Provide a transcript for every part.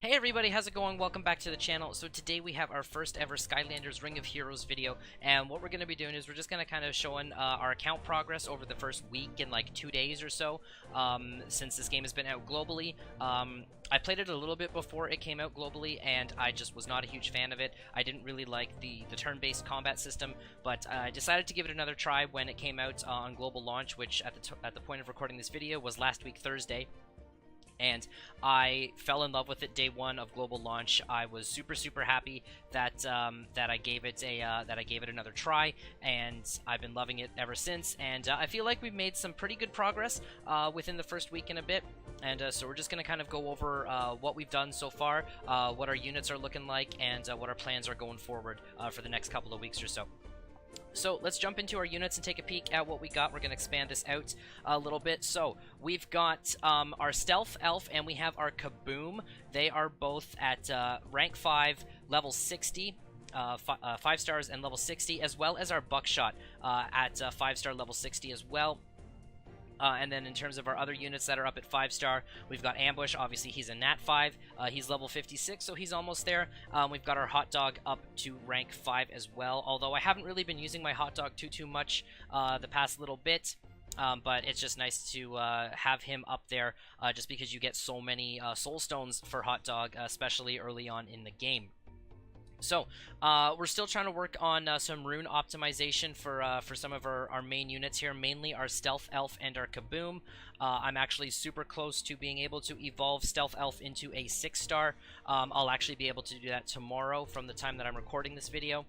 Hey everybody, how's it going? Welcome back to the channel. So today we have our first ever Skylanders Ring of Heroes video, and what we're going to be doing is we're just going to kind of showing our account progress over the first week and like 2 days or so, since this game has been out globally. I played it a little bit before it came out globally, and I just was not a huge fan of it. I didn't really like the turn-based combat system, but I decided to give it another try when it came out on global launch, which at the point of recording this video was last week Thursday. And I fell in love with it day one of global launch. I was super happy that that I gave it another try, and I've been loving it ever since. And I feel like we've made some pretty good progress within the first week and a bit. And so we're just gonna kind of go over what we've done so far, what our units are looking like, and what our plans are going forward for the next couple of weeks or so. So let's jump into our units and take a peek at what we got. We're going to expand this out a little bit. So we've got our Stealth Elf and we have our Kaboom. They are both at rank 5, level 60. 5 stars and level 60, as well as our Buckshot at 5-star level 60 as well. And then in terms of our other units that are up at 5-star, we've got Ambush. Obviously, he's a Nat 5. He's level 56, so he's almost there. We've got our Hot Dog up to rank 5 as well, although I haven't really been using my Hot Dog too much the past little bit. But it's just nice to have him up there just because you get so many Soul Stones for Hot Dog, especially early on in the game. So, we're still trying to work on some rune optimization for some of our main units here, mainly our Stealth Elf and our Kaboom. I'm actually super close to being able to evolve Stealth Elf into a 6-star. I'll actually be able to do that tomorrow from the time that I'm recording this video.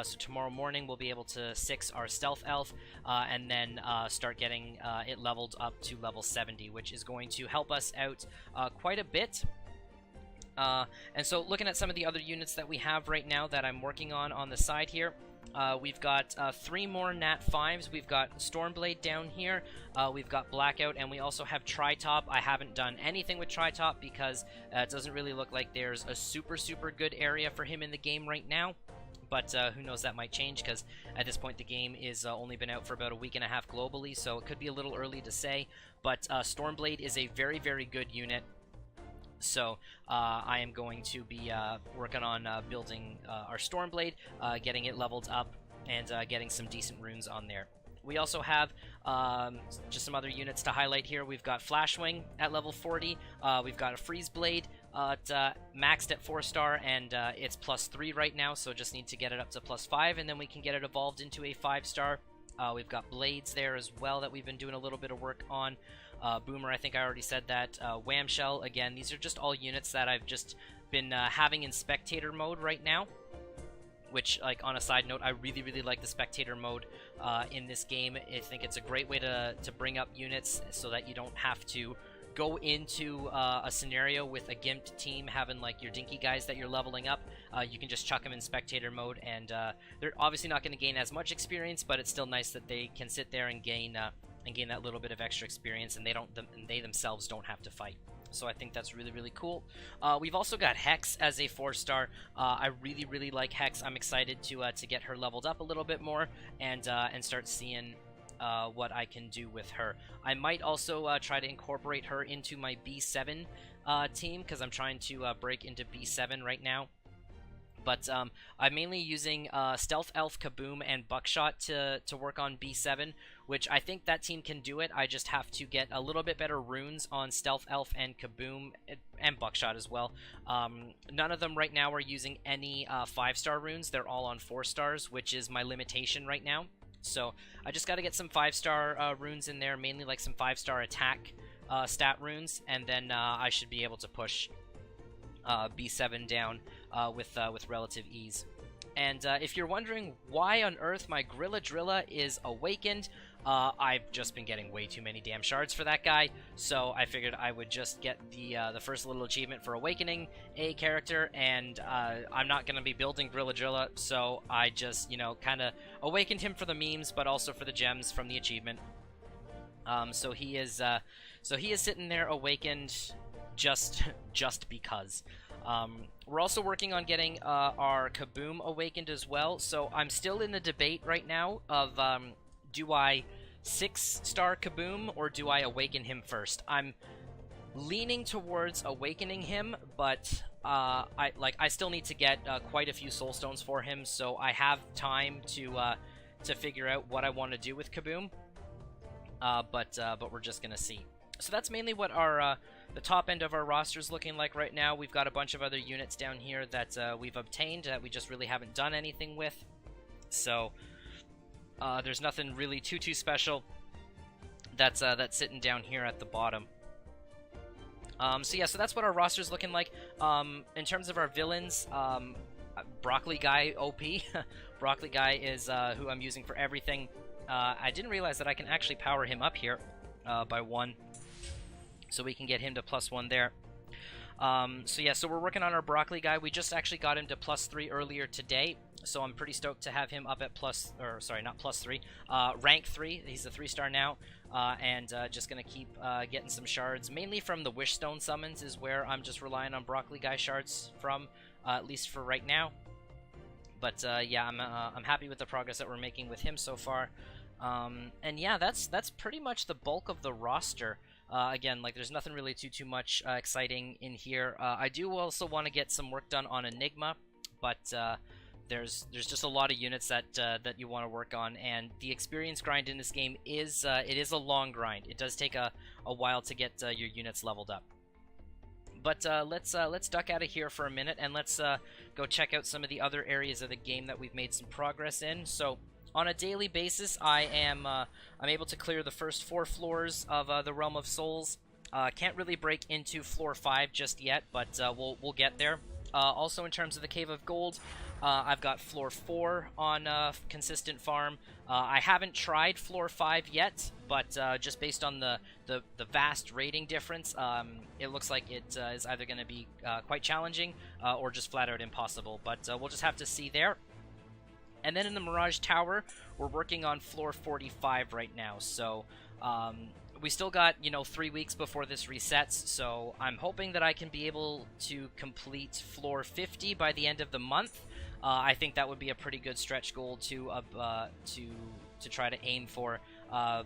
So tomorrow morning we'll be able to 6 our Stealth Elf and then start getting it leveled up to level 70, which is going to help us out quite a bit. And so looking at some of the other units that we have right now that I'm working on the side here, we've got 3 more Nat 5s. We've got Stormblade down here, we've got Blackout, and we also have Tri-Top. I haven't done anything with Tri-Top because it doesn't really look like there's a super good area for him in the game right now. But who knows, that might change, because at this point the game is only been out for about a week and a half globally, so it could be a little early to say. But Stormblade is a very good unit. So I am going to be working on building our Stormblade, getting it leveled up, and getting some decent runes on there. We also have just some other units to highlight here. We've got Flashwing at level 40. We've got a Freeze Blade maxed at 4-star, and it's +3 right now, so just need to get it up to +5, and then we can get it evolved into a 5-star. We've got Blades there as well that we've been doing a little bit of work on. Boomer, I think I already said that. Whamshell, again, these are just all units that I've just been having in spectator mode right now. Which, like, on a side note, I really like the spectator mode in this game. I think it's a great way to bring up units so that you don't have to go into a scenario with a gimped team having like your dinky guys that you're leveling up. You can just chuck them in spectator mode, and they're obviously not going to gain as much experience, but it's still nice that they can sit there and gain that little bit of extra experience, and they themselves don't have to fight. So I think that's really cool. We've also got Hex as a 4-star. I really like Hex. I'm excited to get her leveled up a little bit more and start seeing what I can do with her. I might also try to incorporate her into my B7 team, because I'm trying to break into B7 right now. But I'm mainly using Stealth Elf, Kaboom, and Buckshot to work on B7, which I think that team can do it. I just have to get a little bit better runes on Stealth Elf and Kaboom, and Buckshot as well. None of them right now are using any 5-star runes. They're all on 4 stars, which is my limitation right now. So I just got to get some 5-star runes in there, mainly like some 5-star attack stat runes, and then I should be able to push B7 down with relative ease. And if you're wondering why on earth my Grilla Drilla is awakened, I've just been getting way too many damn shards for that guy, so I figured I would just get the first little achievement for awakening a character, and I'm not going to be building Grilla Drilla, so I just, you know, kind of awakened him for the memes, but also for the gems from the achievement. So he is sitting there awakened just because. We're also working on getting our Kaboom awakened as well, so I'm still in the debate right now of do I 6-star Kaboom or do I awaken him first? I'm leaning towards awakening him, but I still need to get quite a few soul stones for him, so I have time to figure out what I want to do with Kaboom. But we're just gonna see. So that's mainly what our the top end of our roster is looking like right now. We've got a bunch of other units down here that we've obtained that we just really haven't done anything with. So there's nothing really too special that's sitting down here at the bottom. So yeah, so that's what our roster's looking like. In terms of our villains, Broccoli Guy OP. Broccoli Guy is who I'm using for everything. I didn't realize that I can actually power him up here by 1. So we can get him to +1 there. So yeah, so we're working on our Broccoli Guy. We just actually got him to +3 earlier today. So I'm pretty stoked to have him up at rank 3. He's a 3-star now. And just going to keep getting some shards. Mainly from the Wishstone summons is where I'm just relying on Broccoli Guy shards from, at least for right now. But yeah, I'm happy with the progress that we're making with him so far. And yeah, that's pretty much the bulk of the roster. Again, like, there's nothing really too much exciting in here. I do also want to get some work done on Enigma, but there's just a lot of units that you want to work on, and the experience grind in this game is it is a long grind. It does take a while to get your units leveled up. But let's duck out of here for a minute, and let's go check out some of the other areas of the game that we've made some progress in. So on a daily basis, I'm able to clear the first 4 floors of the Realm of Souls. Can't really break into floor 5 just yet, but we'll get there. Also, in terms of the Cave of Gold, I've got floor 4 on consistent farm. I haven't tried floor 5 yet, but just based on the vast rating difference, it looks like it is either going to be quite challenging or just flat out impossible. But we'll just have to see there. And then in the Mirage Tower, we're working on floor 45 right now. So we still got, 3 weeks before this resets, so I'm hoping that I can be able to complete floor 50 by the end of the month. I think that would be a pretty good stretch goal to try to aim for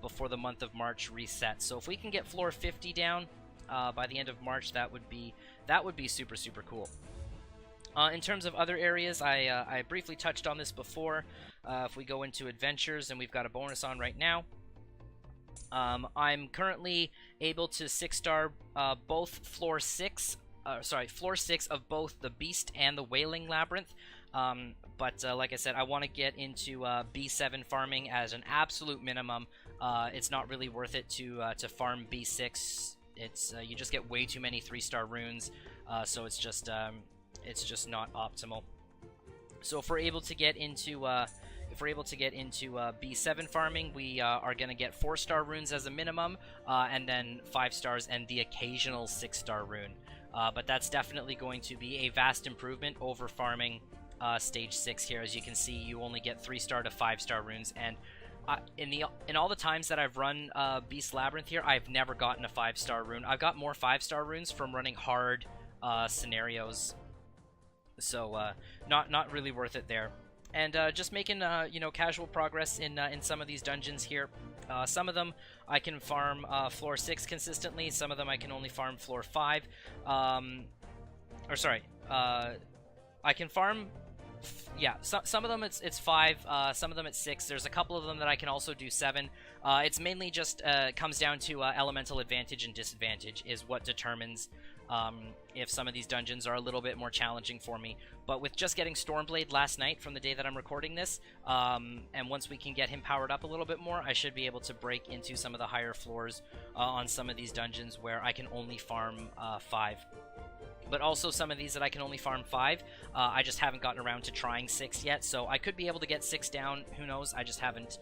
before the month of March resets. So if we can get floor 50 down by the end of March, that would be super cool. In terms of other areas, I briefly touched on this before. If we go into adventures, and we've got a bonus on right now. I'm currently able to 6-star both floor 6 of both the Beast and the Wailing Labyrinth. But like I said, I want to get into B7 farming as an absolute minimum. It's not really worth it to farm B6. It's you just get way too many 3-star runes, so it's just not optimal. So if we're able to get into B7 farming, we are going to get 4-star runes as a minimum, and then 5 stars and the occasional 6-star rune. But that's definitely going to be a vast improvement over farming stage 6 here. As you can see, you only get 3-star to 5-star runes, and in all the times that I've run Beast Labyrinth here, I've never gotten a 5-star rune. I've got more 5-star runes from running hard scenarios, so not really worth it there. And just making casual progress in some of these dungeons here. Some of them I can farm floor 6 consistently. Some of them I can only farm floor 5. I can farm. Yeah, some of them it's 5. Some of them it's 6. There's a couple of them that I can also do 7. It's mainly just comes down to elemental advantage and disadvantage is what determines if some of these dungeons are a little bit more challenging for me. But with just getting Stormblade last night from the day that I'm recording this, and once we can get him powered up a little bit more, I should be able to break into some of the higher floors on some of these dungeons where I can only farm 5. But also some of these that I can only farm 5, I just haven't gotten around to trying 6 yet, so I could be able to get 6 down, who knows. I just haven't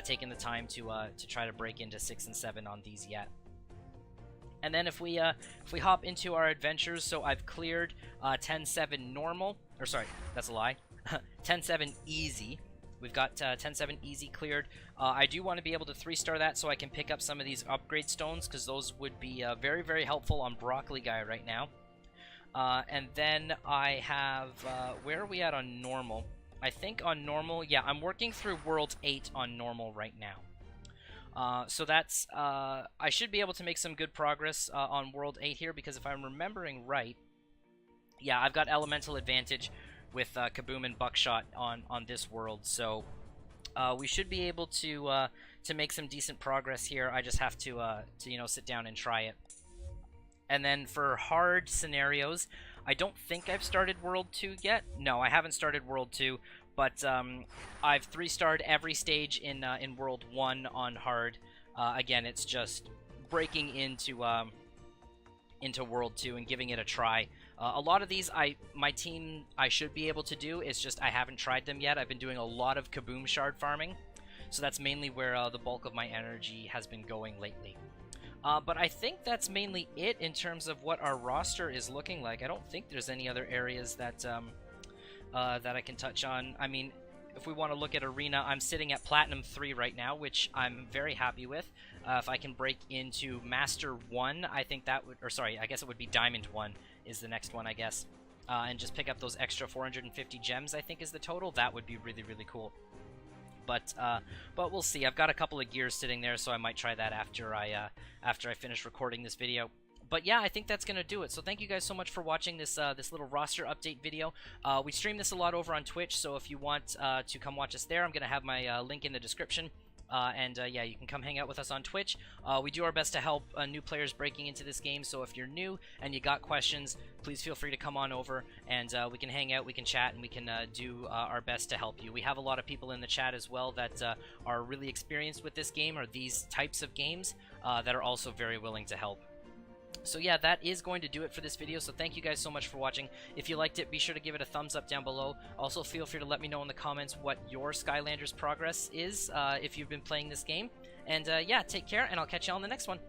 taken the time to try to break into 6 and 7 on these yet. And then if we hop into our adventures, so I've cleared 10-7 normal, or sorry, that's a lie, 10-7 easy. We've got 10-7 easy cleared. I do want to be able to 3-star that so I can pick up some of these upgrade stones, because those would be very helpful on Broccoli Guy right now. And then I have, where are we at on normal? I think on normal, yeah, I'm working through World 8 on normal right now. So that's, I should be able to make some good progress on World 8 here, because if I'm remembering right, yeah, I've got elemental advantage with Kaboom and Buckshot on this world, so we should be able to make some decent progress here. I just have to you know, sit down and try it. And then for hard scenarios, I don't think I've started World 2 yet. No, I haven't started World 2, but I've 3-starred every stage in World 1 on hard. Again, it's just breaking into World 2 and giving it a try. A lot of these, my team, I should be able to do. It's just I haven't tried them yet. I've been doing a lot of Kaboom shard farming, so that's mainly where the bulk of my energy has been going lately. But I think that's mainly it in terms of what our roster is looking like. I don't think there's any other areas that that I can touch on. I mean, if we want to look at Arena, I'm sitting at Platinum 3 right now, which I'm very happy with. If I can break into Master 1, I think that would, or sorry, I guess it would be Diamond 1 is the next one, I guess. And just pick up those extra 450 gems, I think is the total. That would be really, really cool. But we'll see. I've got a couple of gears sitting there, so I might try that after I finish recording this video. But yeah, I think that's gonna do it. So thank you guys so much for watching this this little roster update video. We stream this a lot over on Twitch, so if you want to come watch us there, I'm gonna have my link in the description. Yeah, you can come hang out with us on Twitch. We do our best to help new players breaking into this game, so if you're new and you got questions, please feel free to come on over, and we can hang out, we can chat, and we can do our best to help you. We have a lot of people in the chat as well that are really experienced with this game, or these types of games, that are also very willing to help. So yeah, that is going to do it for this video, so thank you guys so much for watching. If you liked it, be sure to give it a thumbs up down below. Also, feel free to let me know in the comments what your Skylanders progress is, if you've been playing this game. And yeah, take care, and I'll catch you on the next one.